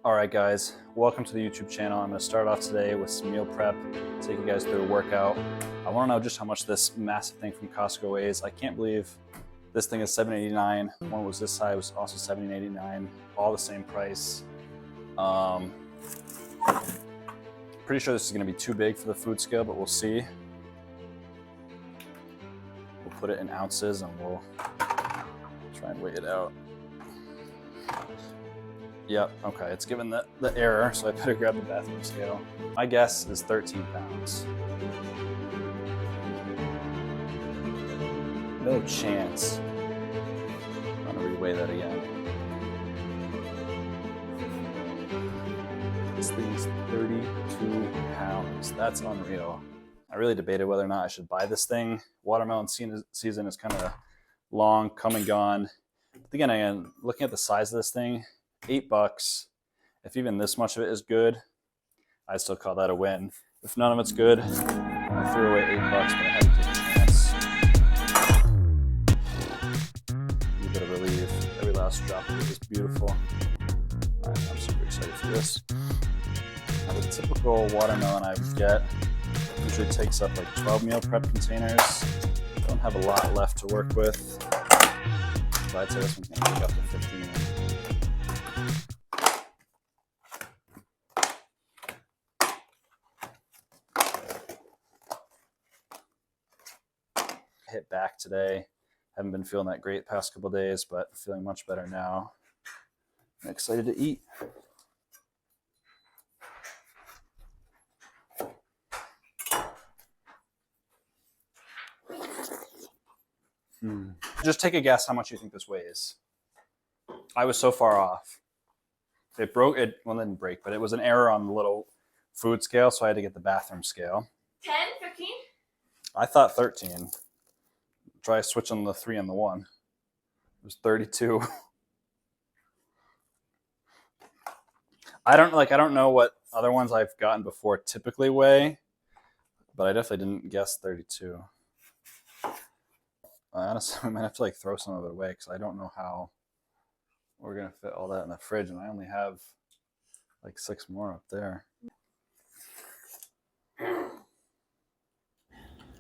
All right, guys, welcome to the YouTube channel. I'm going to start off today with some meal prep, take you guys through a workout. I want to know just how much this massive thing from Costco weighs. I can't believe this thing is $7.89. One was this size, was also $17.89, all the same price. Pretty sure this is going to be too big for the food scale, but we'll see. We'll put it in ounces and we'll try and weigh it out. Yep, okay, it's given the error, so I better grab the bathroom scale. My guess is 13 pounds. No chance. I'm gonna reweigh that again. This thing's 32 pounds. That's unreal. I really debated whether or not I should buy this thing. Watermelon season is kind of long, come and gone. But again, looking at the size of this thing, $8. If even this much of it is good, I still call that a win. If none of it's good, I threw away $8, but I had to take a chance. A bit of relief. Every last drop of it is beautiful. All right, I'm super excited for this. Now, the typical watermelon I would get usually takes up like 12 meal prep containers. Don't have a lot left to work with, but I'd say this one can take up to 15. Hit back today. Haven't been feeling that great past couple days, but feeling much better now. I'm excited to eat. Just take a guess how much you think this weighs. I was so far off. It broke, well, it didn't break, but it was an error on the little food scale, so I had to get the bathroom scale. 10, 15? I thought 13. Try switching the 3 and the 1. It was 32. I don't know what other ones I've gotten before typically weigh, but I definitely didn't guess 32. Honestly, I might have to throw some of it away because I don't know how we're gonna fit all that in the fridge, and I only have 6 more up there.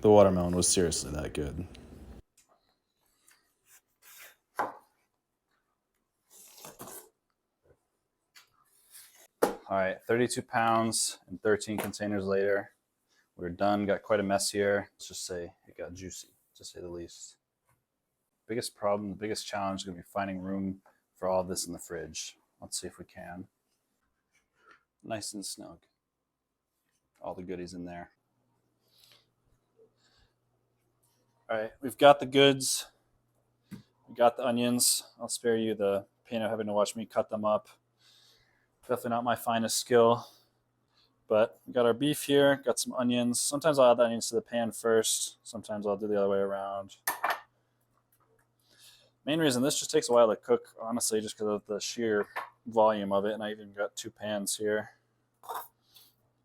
The watermelon was seriously that good. All right, 32 pounds and 13 containers later. We're done, got quite a mess here. Let's just say it got juicy, to say the least. Biggest problem, the biggest challenge is gonna be finding room for all of this in the fridge. Let's see if we can. Nice and snug. All the goodies in there. All right, we've got the goods. We got the onions. I'll spare you the pain of having to watch me cut them up. Definitely not my finest skill, but we got our beef here, got some onions. Sometimes I'll add the onions to the pan first. Sometimes I'll do the other way around. Main reason, this just takes a while to cook, honestly, just because of the sheer volume of it. And I even got 2 pans here.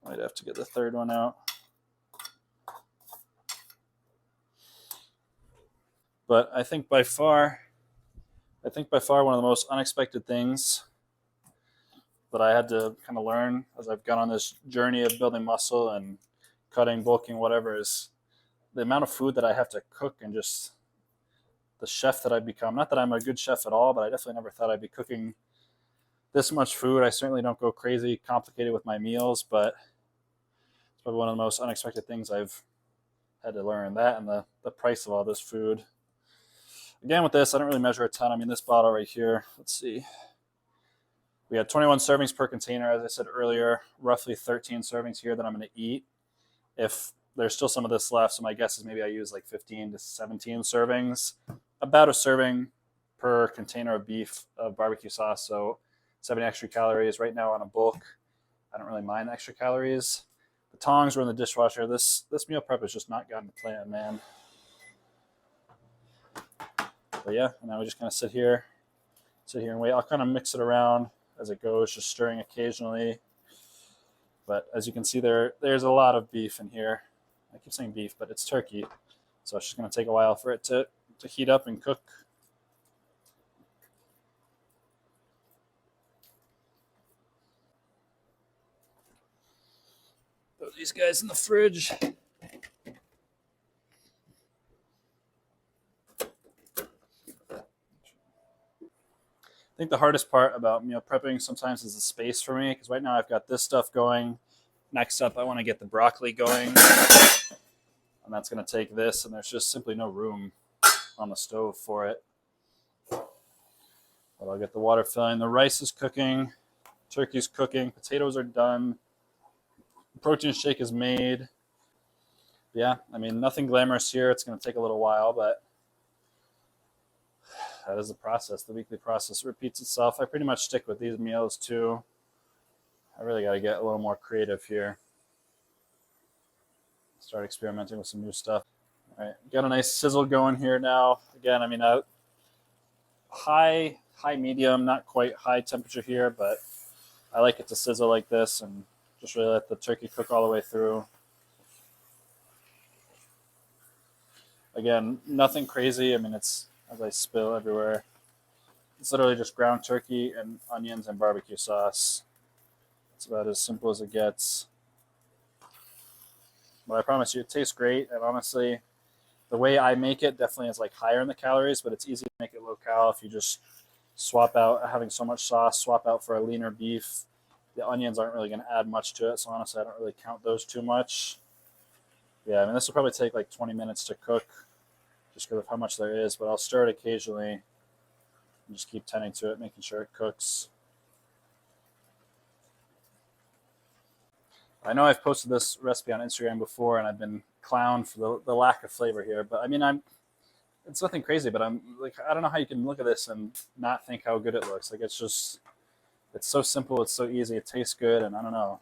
Might have to get the third one out. But I think by far one of the most unexpected things that I had to kind of learn as I've gone on this journey of building muscle and cutting, bulking, whatever, is the amount of food that I have to cook and just the chef that I've become. Not that I'm a good chef at all, but I definitely never thought I'd be cooking this much food. I certainly don't go crazy complicated with my meals, but it's probably one of the most unexpected things I've had to learn. That and the price of all this food. Again, with this, I don't really measure a ton. I mean, this bottle right here, let's see. We had 21 servings per container, as I said earlier, roughly 13 servings here that I'm going to eat. If there's still some of this left, so my guess is maybe I use 15 to 17 servings. About a serving per container of beef of barbecue sauce, so 70 extra calories. Right now on a bulk, I don't really mind the extra calories. The tongs were in the dishwasher. This meal prep has just not gotten to plan, man. But yeah, and now we just kind of sit here and wait. I'll kind of mix it around as it goes, just stirring occasionally. But as you can see, there's a lot of beef in here. I keep saying beef, but it's turkey. So it's just going to take a while for it to heat up and cook. Put these guys in the fridge. I think the hardest part about meal prepping sometimes is the space for me, because right now I've got this stuff going. Next up, I want to get the broccoli going, and that's going to take this, and there's just simply no room on the stove for it. But I'll get the water filling. The rice is cooking, turkey's cooking, potatoes are done, the protein shake is made. Yeah, I mean, nothing glamorous here. It's going to take a little while, but that is the process. The weekly process repeats itself. I pretty much stick with these meals too. I really got to get a little more creative here. Start experimenting with some new stuff. All right, got a nice sizzle going here now. Again, I mean, high medium, not quite high temperature here, but I like it to sizzle like this and just really let the turkey cook all the way through. Again, nothing crazy. I mean, it's, as I spill everywhere, it's literally just ground turkey and onions and barbecue sauce. It's about as simple as it gets. But I promise you, it tastes great. And honestly, the way I make it definitely is like higher in the calories, but it's easy to make it low cal if you just swap out having so much sauce, swap out for a leaner beef. The onions aren't really going to add much to it, so honestly, I don't really count those too much. Yeah, I mean, this will probably take like 20 minutes to cook, just because of how much there is, but I'll stir it occasionally and just keep tending to it, making sure it cooks. I know I've posted this recipe on Instagram before, and I've been clowned for the lack of flavor here, but I mean, it's nothing crazy, but I'm like, I don't know how you can look at this and not think how good it looks. Like, it's so simple, it's so easy, it tastes good, and I don't know.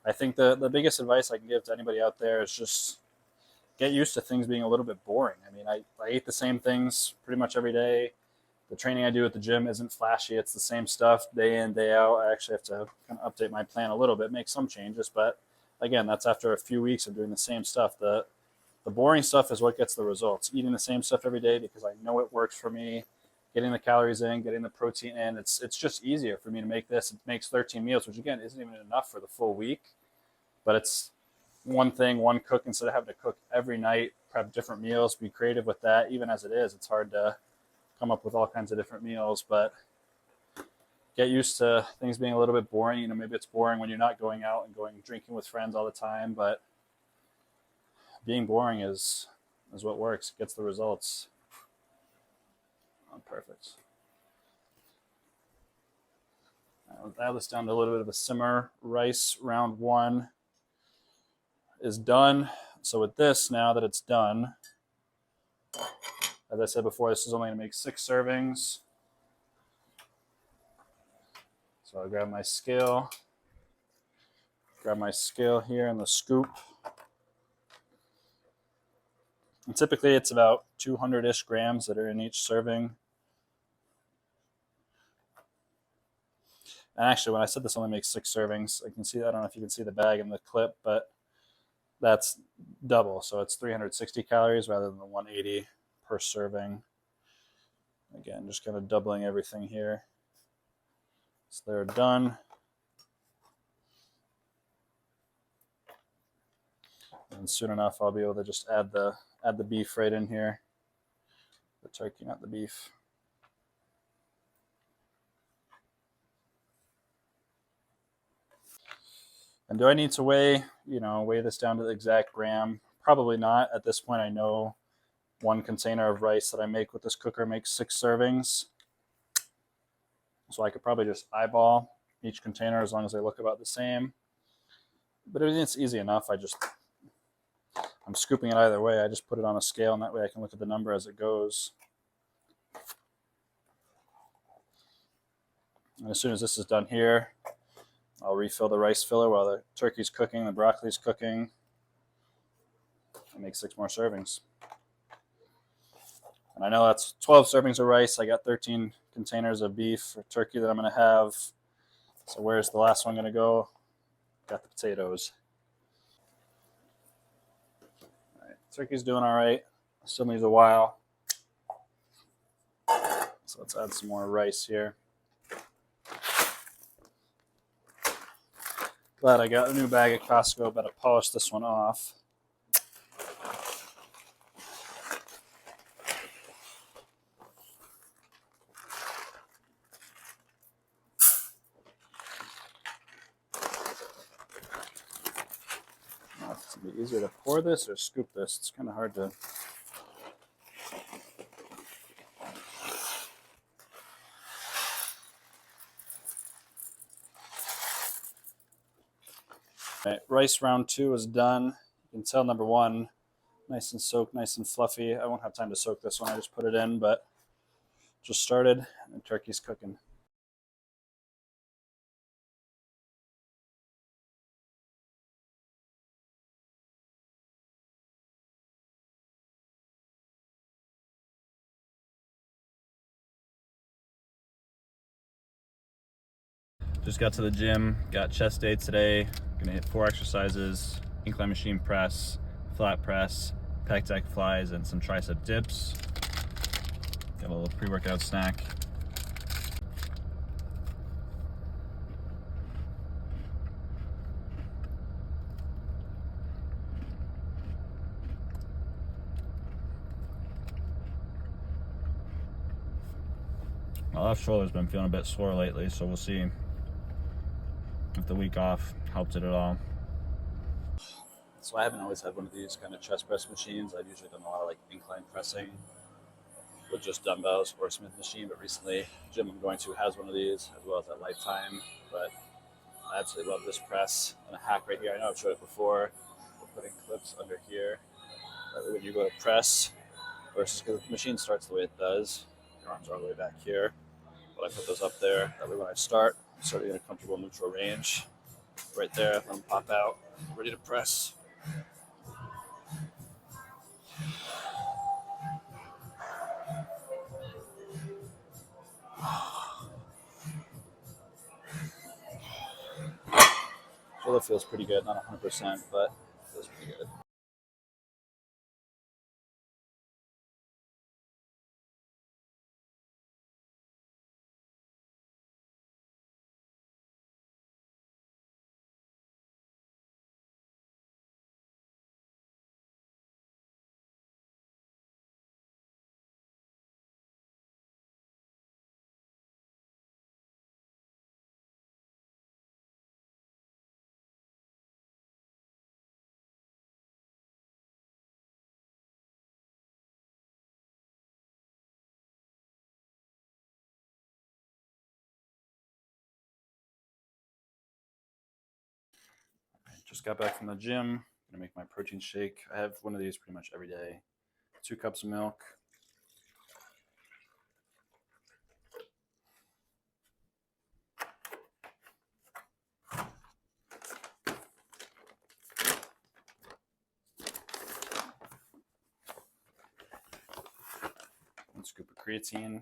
I think the biggest advice I can give to anybody out there is just get used to things being a little bit boring. I mean, I eat the same things pretty much every day. The training I do at the gym isn't flashy. It's the same stuff day in, day out. I actually have to kind of update my plan a little bit, make some changes. But again, that's after a few weeks of doing the same stuff. The boring stuff is what gets the results. Eating the same stuff every day because I know it works for me. Getting the calories in, getting the protein in. It's just easier for me to make this. It makes 13 meals, which again isn't even enough for the full week. But it's one thing, one cook, instead of having to cook every night, prep different meals, be creative with that. Even as it is, it's hard to come up with all kinds of different meals, but get used to things being a little bit boring. You know, maybe it's boring when you're not going out and going drinking with friends all the time, but being boring is what works, gets the results. Oh, perfect. I'll dial this down to a little bit of a simmer. Rice round one is done. So with this, now that it's done, as I said before, this is only going to make 6 servings. So I'll grab my scale here and the scoop. And typically it's about 200-ish grams that are in each serving. And actually, when I said this only makes 6 servings, I don't know if you can see the bag in the clip, but that's double. So it's 360 calories rather than the 180 per serving. Again, just kind of doubling everything here. So they're done. And soon enough, I'll be able to just add the beef right in here. The turkey, not the beef. And do I need to weigh this down to the exact gram? Probably not. At this point, I know one container of rice that I make with this cooker makes 6 servings. So I could probably just eyeball each container as long as they look about the same. But it's easy enough. I'm scooping it either way. I just put it on a scale, and that way I can look at the number as it goes. And as soon as this is done here, I'll refill the rice filler while the turkey's cooking, the broccoli's cooking, and make 6 more servings. And I know that's 12 servings of rice. I got 13 containers of beef or turkey that I'm going to have. So where's the last one going to go? Got the potatoes. All right, turkey's doing all right. Still needs a while. So let's add some more rice here. Glad I got a new bag at Costco. Better polish this one off. It's gonna be easier to pour this or scoop this. It's kind of hard to. All right, rice round 2 is done. You can tell number 1, nice and soaked, nice and fluffy. I won't have time to soak this one. I just put it in, but just started, and the turkey's cooking. Just got to the gym, got chest day today. Gonna hit 4 exercises: incline machine press, flat press, pec deck flies, and some tricep dips. Got a little pre-workout snack. My left shoulder's been feeling a bit sore lately, so we'll see if the week off helped it at all. So I haven't always had one of these kind of chest press machines. I've usually done a lot of like incline pressing with just dumbbells or Smith machine, but recently the gym I'm going to has one of these, as well as at Lifetime. But I absolutely love this press. And a hack right here, I know I've showed it before, we're putting clips under here. That way when you go to press, versus because the machine starts the way it does, your arms are all the way back here. But I put those up there, that way when I start, I'm starting in a comfortable neutral range. Right there, let them pop out, ready to press. Shoulder feels pretty good, not 100%, but feels pretty good. Just got back from the gym. Gonna make my protein shake. I have one of these pretty much every day. 2 cups of milk. One scoop of creatine.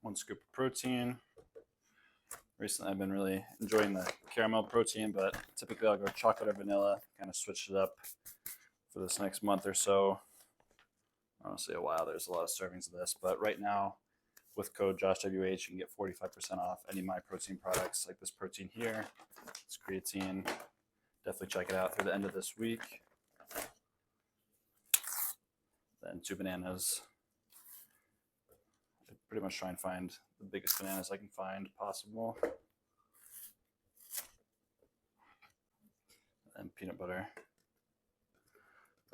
One scoop of protein. Recently I've been really enjoying the caramel protein, but typically I'll go chocolate or vanilla, kind of switch it up for this next month or so. Honestly, a while, there's a lot of servings of this, but right now with code JoshWH, you can get 45% off any of my protein products, like this protein here, this creatine. Definitely check it out through the end of this week. Then 2 bananas. I pretty much try and find the biggest bananas I can find possible. And peanut butter.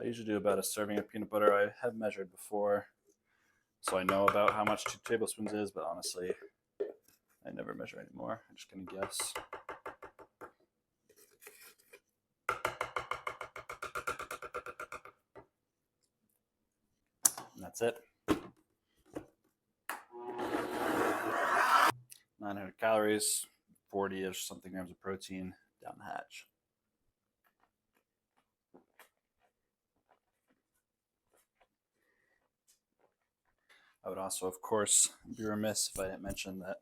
I usually do about a serving of peanut butter. I have measured before, so I know about how much 2 tablespoons is, but honestly, I never measure anymore. I'm just gonna guess. And that's it. 900 calories, 40-ish something grams of protein down the hatch. I would also, of course, be remiss if I didn't mention that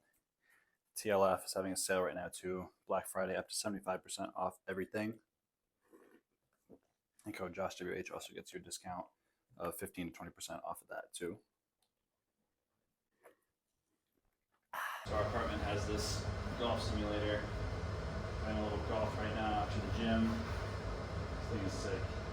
TLF is having a sale right now too. Black Friday up to 75% off everything. And code JoshWH also gets you a discount of 15 to 20% off of that too. So our apartment has this golf simulator. Playing a little golf right now after the gym. This thing is sick.